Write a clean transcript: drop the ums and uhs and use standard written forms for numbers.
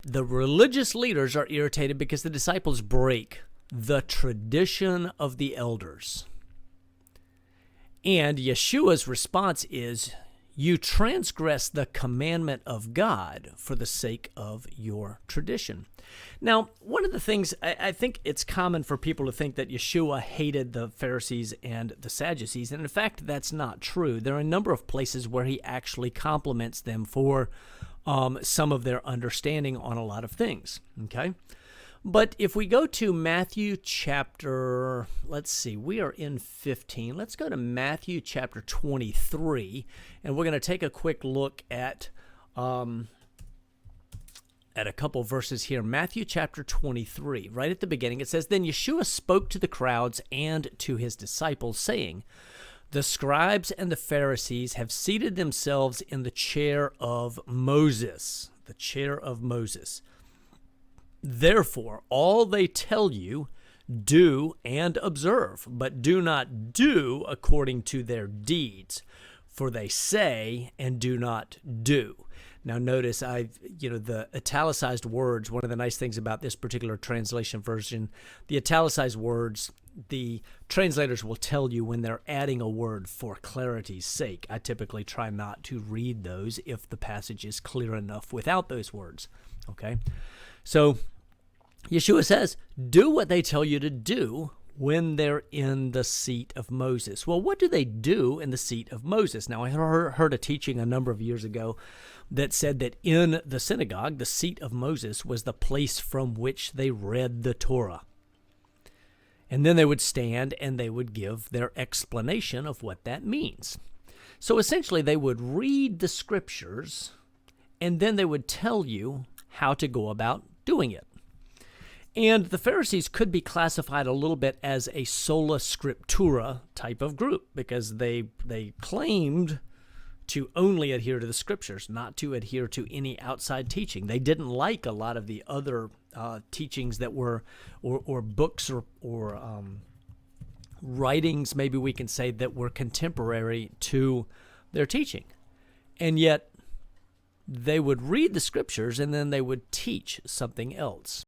The religious leaders are irritated because the disciples break the tradition of the elders. And Yeshua's response is, you transgress the commandment of God for the sake of your tradition. Now, one of the things, I think it's common for people to think that Yeshua hated the Pharisees and the Sadducees, and in fact, that's not true. There are a number of places where he actually compliments them for some of their understanding on a lot of things, okay? But if we go to Matthew chapter, let's see, we are in 15. Let's go to Matthew chapter 23, and we're going to take a quick look at a couple verses here. Matthew chapter 23, right at the beginning, it says, Then Yeshua spoke to the crowds and to his disciples, saying, The scribes and the Pharisees have seated themselves in the chair of Moses, the chair of Moses. Therefore, all they tell you, do and observe, but do not do according to their deeds, for they say and do not do. Now, notice the italicized words, one of the nice things about this particular translation version, the italicized words, the translators will tell you when they're adding a word for clarity's sake. I typically try not to read those if the passage is clear enough without those words, okay? So Yeshua says, do what they tell you to do when they're in the seat of Moses. Well, what do they do in the seat of Moses? Now, I heard a teaching a number of years ago that said that in the synagogue, the seat of Moses was the place from which they read the Torah. And then they would stand and they would give their explanation of what that means. So essentially, they would read the scriptures and then they would tell you how to go about doing it. And the Pharisees could be classified a little bit as a sola scriptura type of group because they claimed to only adhere to the scriptures, not to adhere to any outside teaching. They didn't like a lot of the other teachings that were, or books or writings, maybe we can say, that were contemporary to their teaching. And yet they would read the scriptures and then they would teach something else.